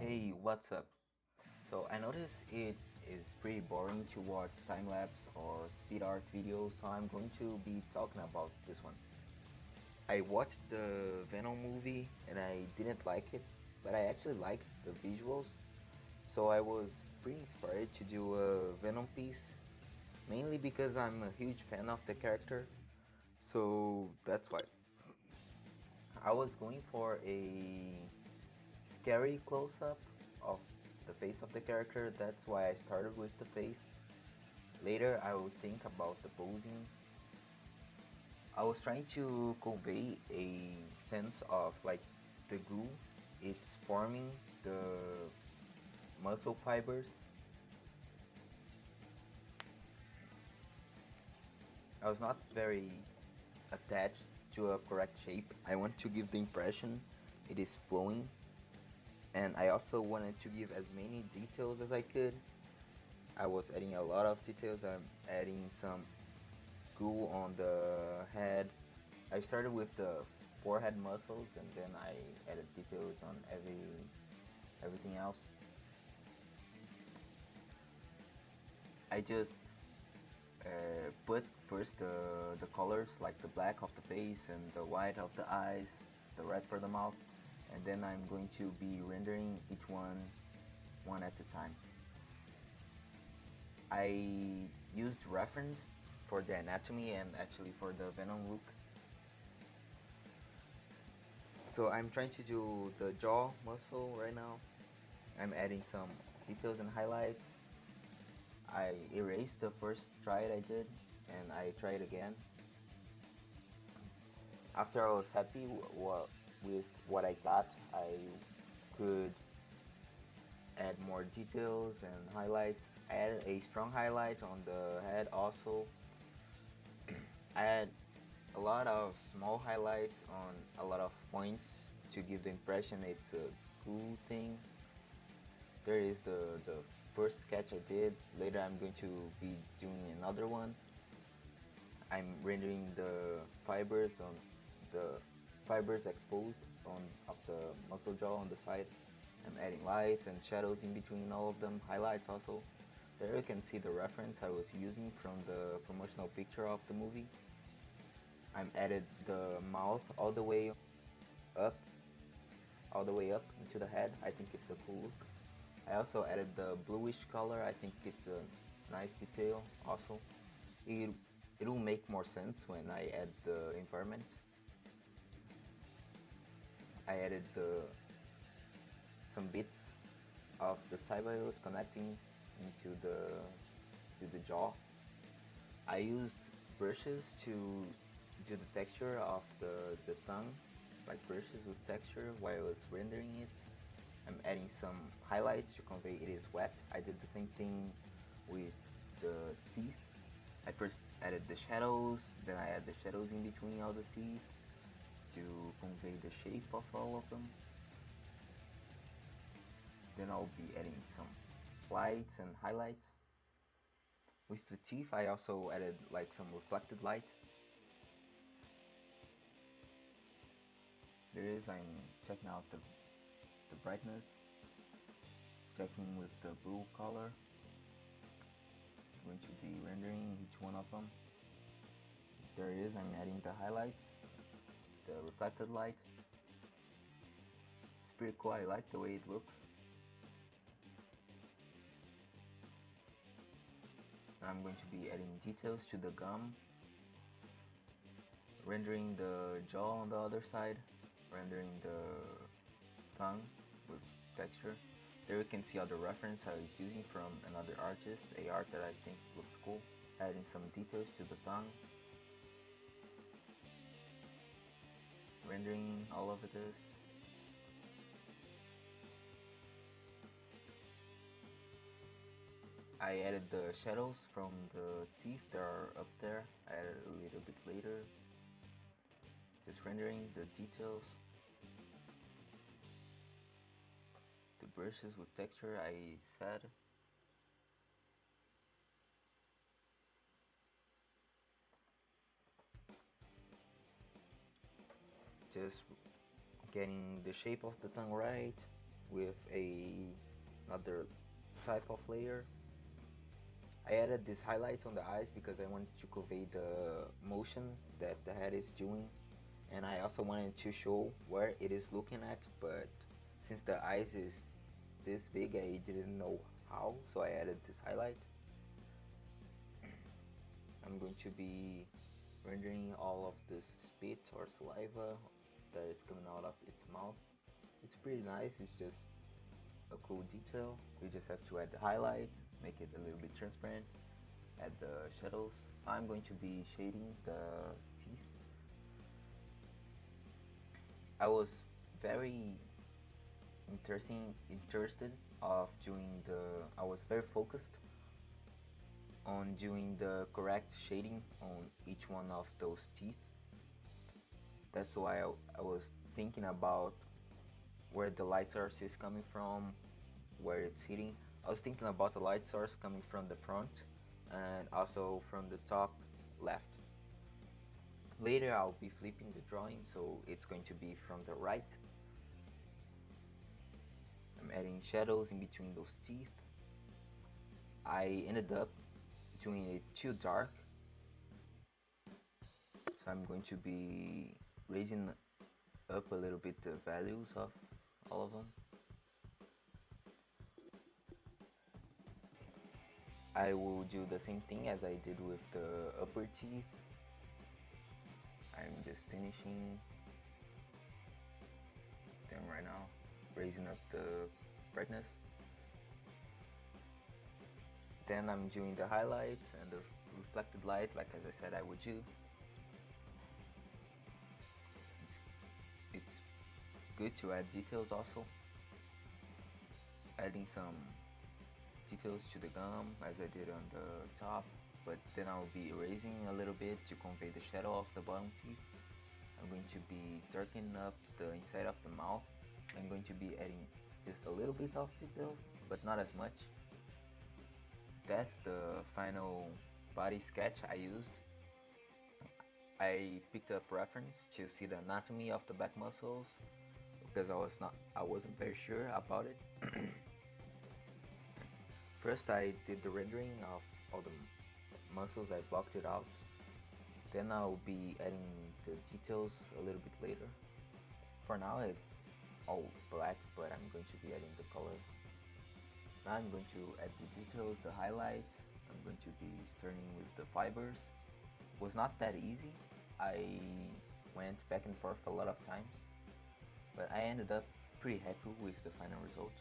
Hey, what's up? So I noticed it is pretty boring to watch time-lapse or speed art videos, so I'm going to be talking about this one. I watched the Venom movie and I didn't like it, but I actually liked the visuals, so I was pretty inspired to do a Venom piece, mainly because I'm a huge fan of the character, so that's why. I was going for a scary close-up of the face of the character. That's why I started with the face. Later I will think about the posing. I was trying to convey a sense of like the glue. It's forming the muscle fibers. I was not very attached to a correct shape. I want to give the impression it is flowing, and I also wanted to give as many details as I could. I was adding a lot of details. I'm adding some glue on the head. I started with the forehead muscles and then I added details on everything else. I just put first the colors like the black of the face and the white of the eyes, the red for the mouth, and then I'm going to be rendering each one at a time. I used reference for the anatomy and actually for the Venom look. So I'm trying to do the jaw muscle right now. I'm adding some details and highlights. I erased the first try I did and I tried again. After I was happy with what I got, I could add more details and highlights. I added a strong highlight on the head also. I had a lot of small highlights on a lot of points to give the impression it's a cool thing. There is the first sketch I did. Later I'm going to be doing another one. I'm rendering the fibers on the fibers exposed on of the muscle jaw on the side. I'm adding lights and shadows in between all of them, highlights also. There you can see the reference I was using from the promotional picture of the movie. I'm added the mouth up, all the way up into the head. I think it's a cool look. I also added the bluish color. I think it's a nice detail also. It, it will make more sense when I add the environment. I added some bits of the cyber connecting into the jaw. I used brushes to do the texture of the tongue, like brushes with texture while I was rendering it. I'm adding some highlights to convey it is wet. I did the same thing with the teeth. I first added the shadows, then I add the shadows in between all the teeth to convey the shape of all of them. Then I'll be adding some lights and highlights. With the teeth I also added like some reflected light. I'm checking out the brightness, checking with the blue color. I'm going to be rendering each one of them. There it is, I'm adding the highlights, the reflected light. It's pretty cool, I like the way it looks. I'm going to be adding details to the gum, rendering the jaw on the other side, rendering the tongue with texture. There you can see other reference I was using from another artist, a art that I think looks cool. Adding some details to the tongue, rendering all of this. I added the shadows from the teeth that are up there. I added a little bit later. Just rendering the details. The brushes with texture I said. Just getting the shape of the tongue right. with another type of layer. I added this highlight on the eyes because I wanted to convey the motion that the head is doing, and I also wanted to show where it is looking at, but since the eyes is this big, I didn't know how, so I added this highlight. I'm going to be rendering all of this spit or saliva that is coming out of its mouth. It's pretty nice, it's just a cool detail. We just have to add the highlights, make it a little bit transparent, add the shadows. I'm going to be shading the teeth. I was very interested of doing the, I was very focused on doing the correct shading on each one of those teeth. That's why I was thinking about where the light source is coming from, where it's hitting. I was thinking about the light source coming from the front and also from the top left. Later I'll be flipping the drawing, so it's going to be from the right. I'm adding shadows in between those teeth. I ended up doing it too dark, so I'm going to be raising up a little bit the values of all of them. I will do the same thing as I did with the upper teeth. I'm just finishing them right now, raising up the brightness. Then I'm doing the highlights and the reflected light, like as I said I would do. It's good to add details also. Adding some details to the gum as I did on the top, but then I'll be erasing a little bit to convey the shadow of the bottom teeth. I'm going to be darkening up the inside of the mouth. I'm going to be adding just a little bit of details, but not as much. That's the final body sketch I used. I picked up reference to see the anatomy of the back muscles because I wasn't very sure about it. First I did the rendering of all the muscles, I blocked it out. Then I'll be adding the details a little bit later. For now it's all black, but I'm going to be adding the color. Now I'm going to add the details, the highlights. I'm going to be starting with the fibers. It was not that easy. I went back and forth a lot of times, but I ended up pretty happy with the final result.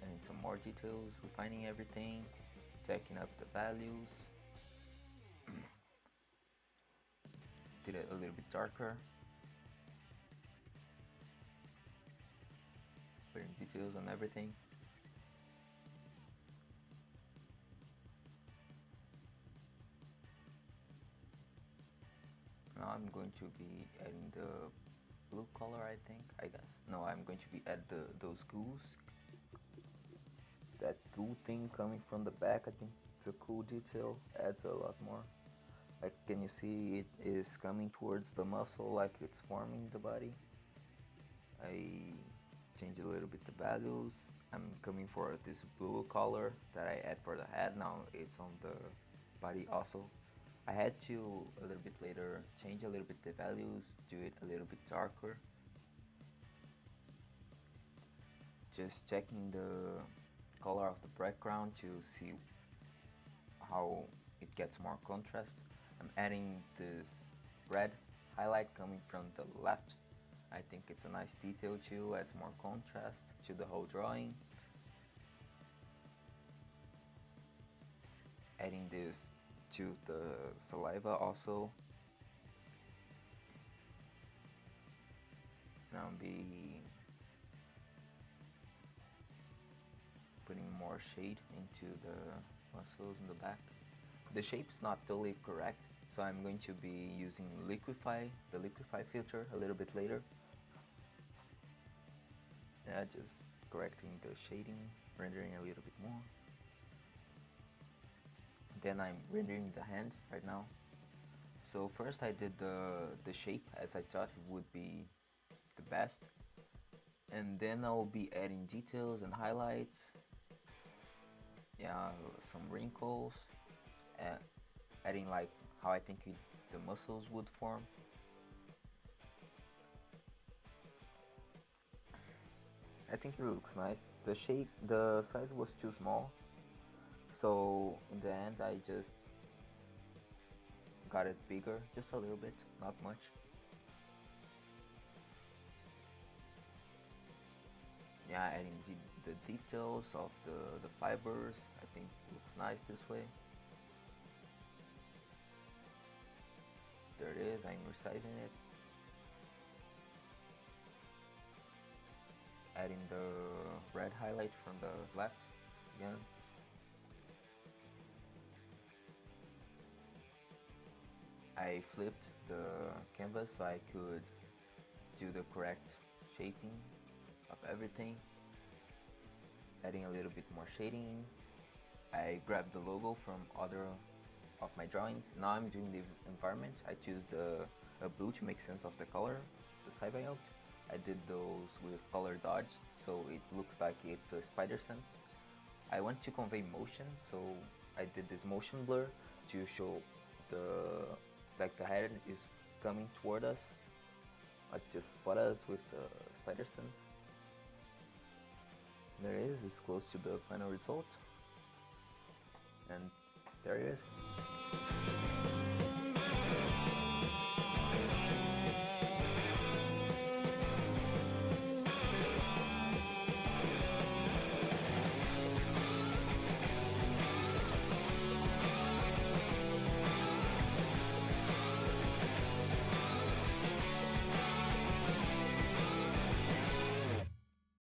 Adding some more details, refining everything, checking up the values. Did it a little bit darker. Putting details on everything. Now I'm going to be adding the blue color, I guess. No, I'm going to be add those ghouls. That ghoul thing coming from the back, I think it's a cool detail, adds a lot more. Like, can you see it is coming towards the muscle like it's forming the body? I changed a little bit the values. I'm coming for this blue color that I add for the head. Now it's on the body also. I had to a little bit later change a little bit the values, do it a little bit darker. Just checking the color of the background to see how it gets more contrast. I'm adding this red highlight coming from the left. I think it's a nice detail too, adds more contrast to the whole drawing. Adding this to the saliva also. Now I'll be putting more shade into the muscles in the back. The shape's not totally correct, so I'm going to be using the liquify filter a little bit later. Yeah, just correcting the shading, rendering a little bit more. Then I'm rendering the hand right now. So first I did the shape as I thought it would be the best. And then I'll be adding details and highlights, yeah, some wrinkles, and adding like how I think the muscles would form. I think it looks nice. The shape, the size was too small, so in the end I just got it bigger, just a little bit, not much. Yeah, adding the details of the fibers, I think looks nice this way. There it is, I'm resizing it. Adding the red highlight from the left again. I flipped the canvas so I could do the correct shaping of everything. Adding a little bit more shading. I grabbed the logo from other of my drawings. Now I'm doing the environment. I choose a blue to make sense of the color, the side by out. I did those with color dodge, so it looks like it's a spider sense. I want to convey motion, so I did this motion blur to show the like the head is coming toward us, like just spot us with the spider sense. There it is, it's close to the final result, and there it is.